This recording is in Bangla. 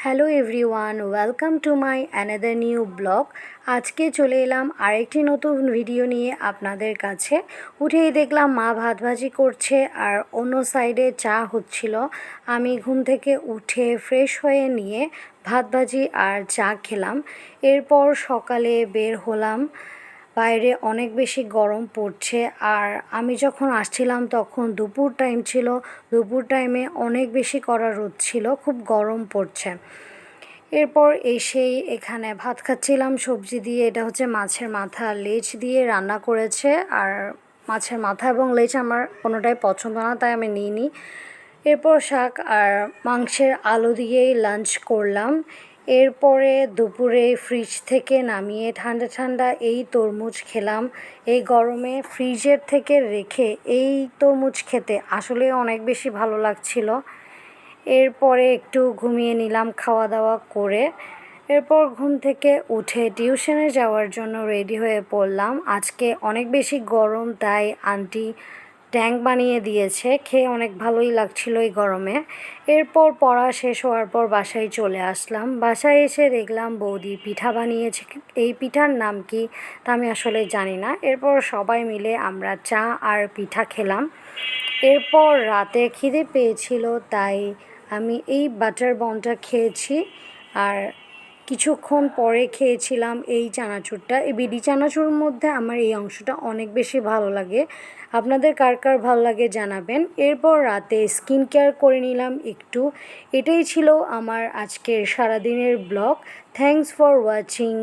Hello everyone, welcome to my another new blog. আজকে চলে এলাম আরেকটি নতুন ভিডিও নিয়ে আপনাদের কাছে। উঠেই দেখলাম মা ভাত ভাজি করছে আর অন্য সাইডে চা হচ্ছিল। আমি ঘুম থেকে উঠে ফ্রেশ হয়ে নিয়ে ভাত ভাজি আর চা খেলাম। এরপর সকালে বের হলাম। বাইরে অনেক বেশি গরম পড়ছে আর আমি যখন আসছিলাম তখন দুপুর টাইম ছিল। দুপুর টাইমে অনেক বেশি কড়া রোদ ছিল, খুব গরম পড়ছে। এরপর এসেই এখানে ভাত খাচ্ছিলাম সবজি দিয়ে। এটা হচ্ছে মাছের মাথা, লেজ দিয়ে রান্না করেছে। আর মাছের মাথা এবং লেজ আমার কোনোটাই পছন্দ না, তাই আমি নিইনি। এরপর শাক আর মাংসের আলু দিয়েই লাঞ্চ করলাম। এরপরে দুপুরে ফ্রিজ থেকে নামিয়ে ঠান্ডা ঠান্ডা এই তরমুজ খেলাম। এই গরমে ফ্রিজের থেকে রেখে এই তরমুজ খেতে আসলে অনেক বেশি ভালো লাগছিল। এরপরে একটু ঘুমিয়ে নিলাম খাওয়া দাওয়া করে। এরপর ঘুম থেকে উঠে টিউশনে যাওয়ার জন্য রেডি হয়ে পড়লাম। আজকে অনেক বেশি গরম, তাই আন্টি ট্যাঙ্ক বানিয়ে দিয়েছে, খেয়ে অনেক ভালোই লাগছিল এই গরমে। এরপর পড়া শেষ হওয়ার পর বাসায় চলে আসলাম। বাসায় এসে দেখলাম বৌদি পিঠা বানিয়েছে। এই পিঠার নাম কি তা আমি আসলে জানি না। এরপর সবাই মিলে আমরা চা আর পিঠা খেলাম। এরপর রাতে খিদে পেয়েছিল, তাই আমি এই বাটার বনটা খেয়েছি। আর কিছুক্ষণ পরে খেয়েছিলাম এই চানাচুরটা। এই বিডি চানাচুরের মধ্যে আমার এই অংশটা অনেক বেশি ভালো লাগে। আপনাদের কার কার ভালো লাগে জানাবেন। এরপর রাতে স্কিন কেয়ার করে নিলাম একটু। এটাই ছিল আমার আজকের সারাদিনের ব্লগ। Thanks for watching.